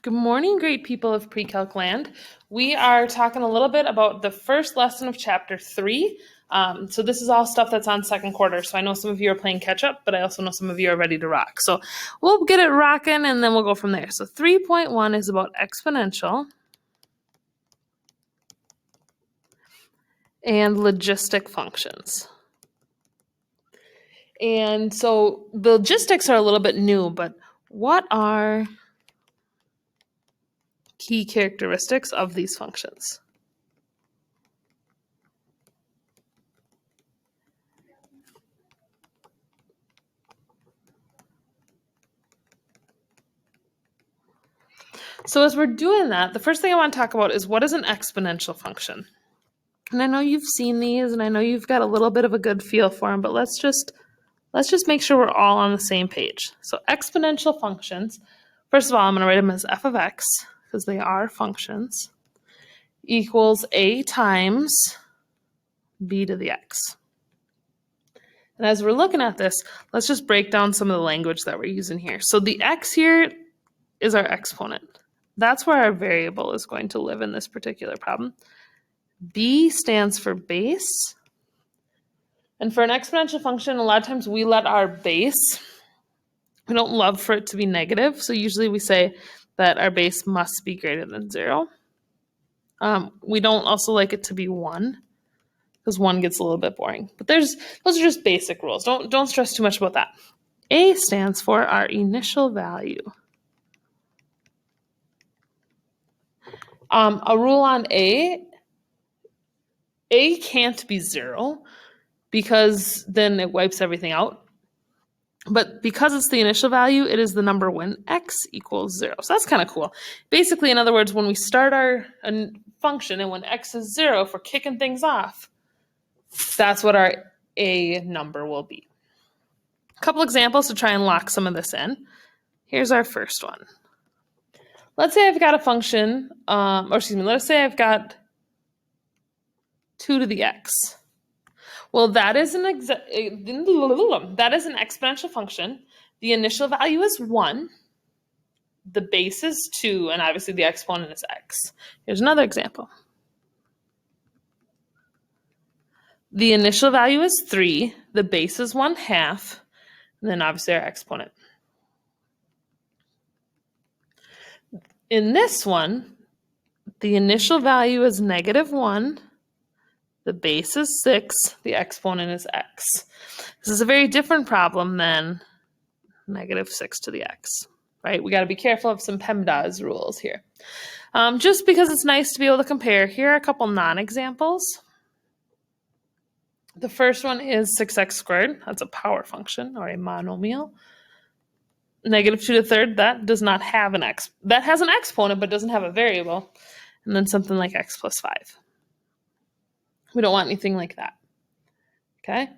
Good morning, great people of Pre-Calc land. We are talking a little bit about the first lesson of chapter 3. So this is all stuff that's on second quarter. So I know some of you are playing catch up, but I also know some of you are ready to rock. So we'll get it rocking and then we'll go from there. So 3.1 is about exponential and logistic functions. And so the logistics are a little bit new, but what are key characteristics of these functions? So as we're doing that, the first thing I want to talk about is what is an exponential function? And I know you've seen these and I know you've got a little bit of a good feel for them, but let's just make sure we're all on the same page. So exponential functions, first of all, I'm going to write them as f of x because they are functions, equals a times b to the x. And as we're looking at this, let's just break down some of the language that we're using here. So the x here is our exponent. That's where our variable is going to live in this particular problem. B stands for base. And for an exponential function, a lot of times we let our base, we don't love for it to be negative. So usually we say that our base must be greater than 0. We don't also like it to be 1 because 1 gets a little bit boring. But those are just basic rules. Don't stress too much about that. A stands for our initial value. A rule on A can't be 0 because then it wipes everything out. But because it's the initial value, it is the number when x equals 0. So that's kind of cool. Basically, in other words, when we start our function and when x is 0, if we're kicking things off, that's what our A number will be. A couple examples to try and lock some of this in. Here's our first one. Let's say I've got a function, let's say I've got 2 to the x. Well, that is an exponential function. The initial value is 1. The base is 2, and obviously the exponent is x. Here's another example. The initial value is 3. The base is 1/2, and then obviously our exponent. In this one, the initial value is -1. The base is 6. The exponent is x. This is a very different problem than -6 to the x, right? We got to be careful of some PEMDAS rules here. Just because it's nice to be able to compare, here are a couple non-examples. The first one is 6x squared. That's a power function or a monomial. -2 to the third, that does not have an x. That has an exponent but doesn't have a variable. And then something like x plus 5. We don't want anything like that. Okay?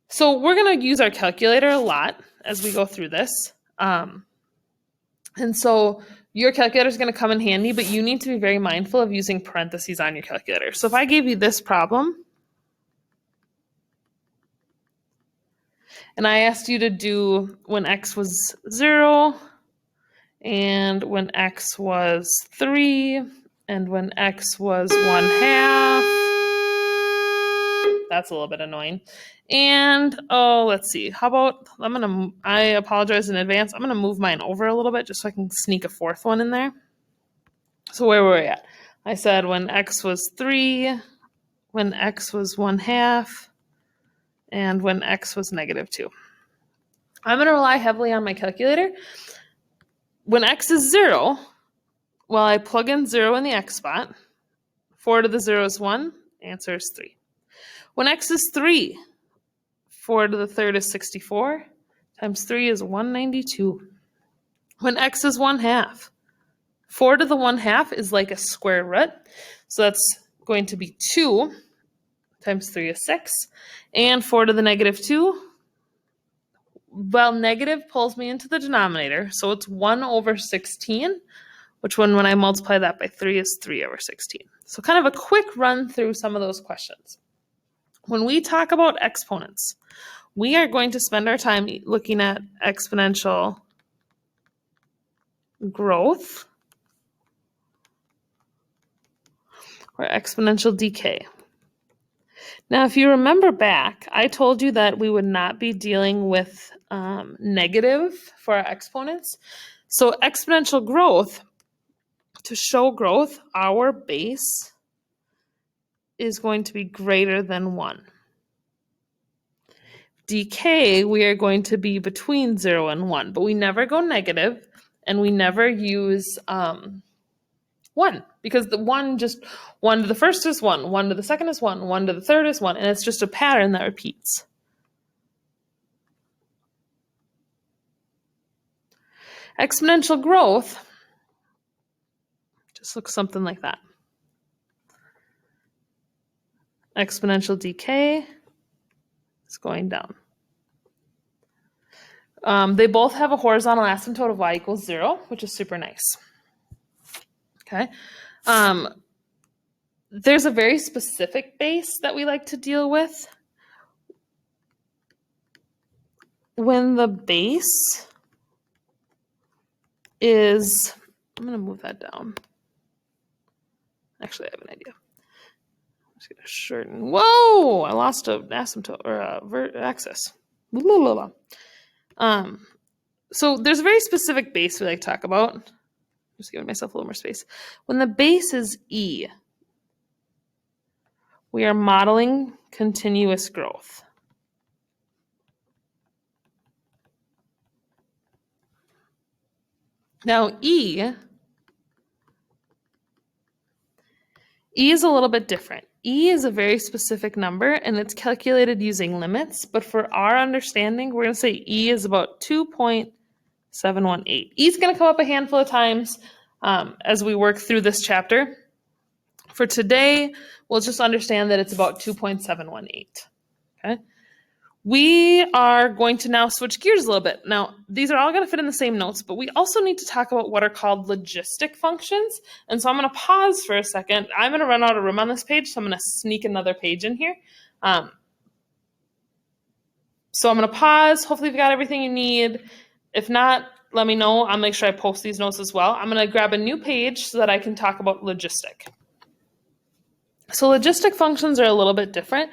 So we're going to use our calculator a lot as we go through this. And so your calculator is going to come in handy, but you need to be very mindful of using parentheses on your calculator. So if I gave you this problem, and I asked you to do when x was 0, and when x was 3, and when x was 1/2, that's a little bit annoying. And, let's see. How about, I apologize in advance. I'm going to move mine over a little bit just so I can sneak a fourth one in there. So where were we at? I said when x was 3, when x was 1/2, and when x was -2. I'm going to rely heavily on my calculator. When x is 0, well, I plug in 0 in the x spot. 4 to the 0 is 1. Answer is 3. When x is 3, 4 to the third is 64, times 3 is 192. When x is 1/2, 4 to the 1/2 is like a square root, so that's going to be 2, times 3 is 6, and 4 to the -2, well, negative pulls me into the denominator, so it's 1/16, which when I multiply that by 3 is 3/16. So kind of a quick run through some of those questions. When we talk about exponents, we are going to spend our time looking at exponential growth or exponential decay. Now, if you remember back, I told you that we would not be dealing with negative for our exponents. So exponential growth, to show growth, our base is going to be greater than 1. Decay, we are going to be between 0 and 1, but we never go negative, and we never use 1, because the 1 to the first is 1, 1 to the second is 1, 1 to the third is 1, and it's just a pattern that repeats. Exponential growth just looks something like that. Exponential decay is going down. They both have a horizontal asymptote of y equals 0, which is super nice. Okay. There's a very specific base that we like to deal with. When the base is, I'm going to move that down. Actually, I have an idea. I'm just going to shorten. Whoa! I lost an asymptote or a axis. So there's a very specific base we like to talk about. Just giving myself a little more space. When the base is E, we are modeling continuous growth. Now, E is a little bit different. E is a very specific number, and it's calculated using limits. But for our understanding, we're going to say E is about 2.718. E is going to come up a handful of times as we work through this chapter. For today, we'll just understand that it's about 2.718. Okay. We are going to now switch gears a little bit. Now, these are all going to fit in the same notes, but we also need to talk about what are called logistic functions. And so I'm going to pause for a second. I'm going to run out of room on this page, so I'm going to sneak another page in here. So I'm going to pause. Hopefully you've got everything you need. If not, let me know. I'll make sure I post these notes as well. I'm going to grab a new page so that I can talk about logistic. So logistic functions are a little bit different.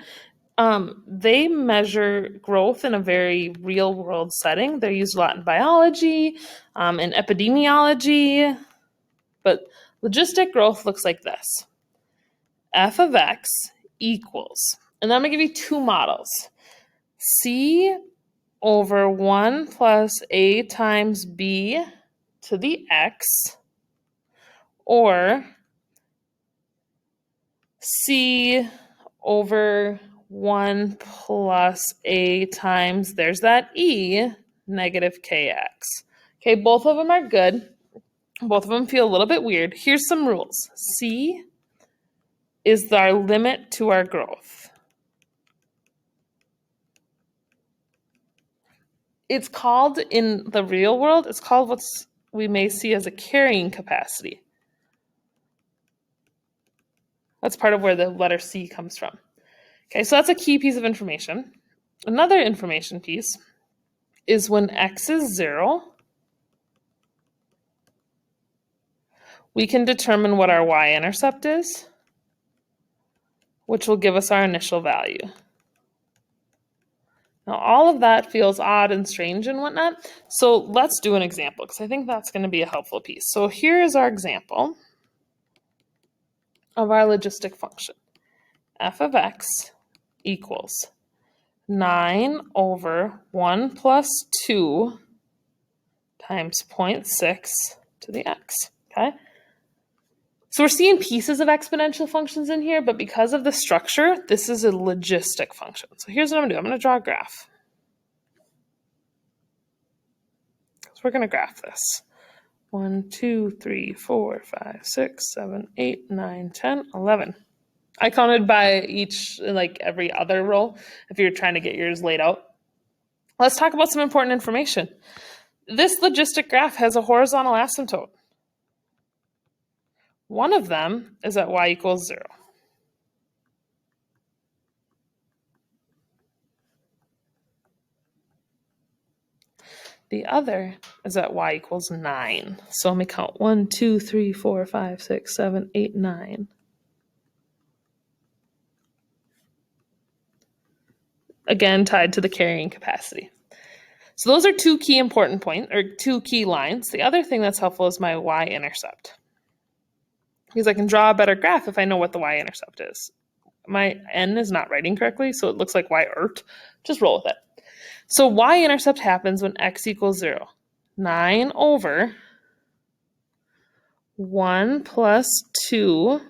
They measure growth in a very real world setting. They're used a lot in biology, in epidemiology, but logistic growth looks like this. F of x equals, and I'm going to give you two models. C over 1 plus a times b to the x, or C over 1 plus a times, there's that e, negative kx. Okay, both of them are good. Both of them feel a little bit weird. Here's some rules. C is our limit to our growth. It's called, in the real world, it's called what we may see as a carrying capacity. That's part of where the letter C comes from. Okay, so that's a key piece of information. Another information piece is when x is 0, we can determine what our y-intercept is, which will give us our initial value. Now, all of that feels odd and strange and whatnot, so let's do an example, because I think that's going to be a helpful piece. So here is our example of our logistic function. F of x equals 9 over 1 plus 2 times 0.6 to the x, okay? So we're seeing pieces of exponential functions in here, but because of the structure, this is a logistic function. So here's what I'm going to do. I'm going to draw a graph. So we're going to graph this. 1, 2, 3, 4, 5, 6, 7, 8, 9, 10, 11. I counted by each, like every other row, if you're trying to get yours laid out. Let's talk about some important information. This logistic graph has a horizontal asymptote. One of them is at y equals 0. The other is at y equals 9. So let me count 1, 2, 3, 4, 5, 6, 7, 8, 9. again tied to the carrying capacity. So those are two key important points, or two key lines. The other thing that's helpful is my y-intercept, because I can draw a better graph if I know what the y-intercept is. My n is not writing correctly, so it looks like y-ert. Just roll with it. So y-intercept happens when x equals 0. 9 over 1 plus 2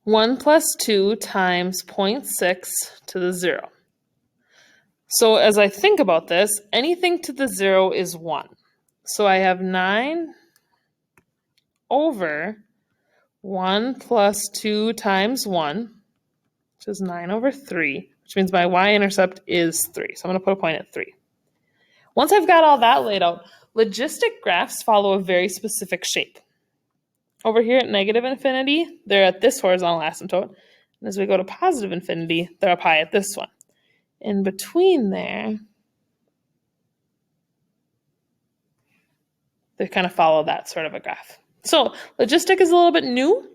1 plus 2 times 0.6 to the 0. So as I think about this, anything to the 0 is 1. So I have 9 over 1 plus 2 times 1, which is 9 over 3, which means my y-intercept is 3. So I'm going to put a point at 3. Once I've got all that laid out, logistic graphs follow a very specific shape. Over here at negative infinity, they're at this horizontal asymptote. And as we go to positive infinity, they're up high at this one. In between there, they kind of follow that sort of a graph. So logistic is a little bit new.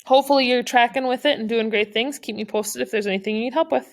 Hopefully you're tracking with it and doing great things. Keep me posted if there's anything you need help with.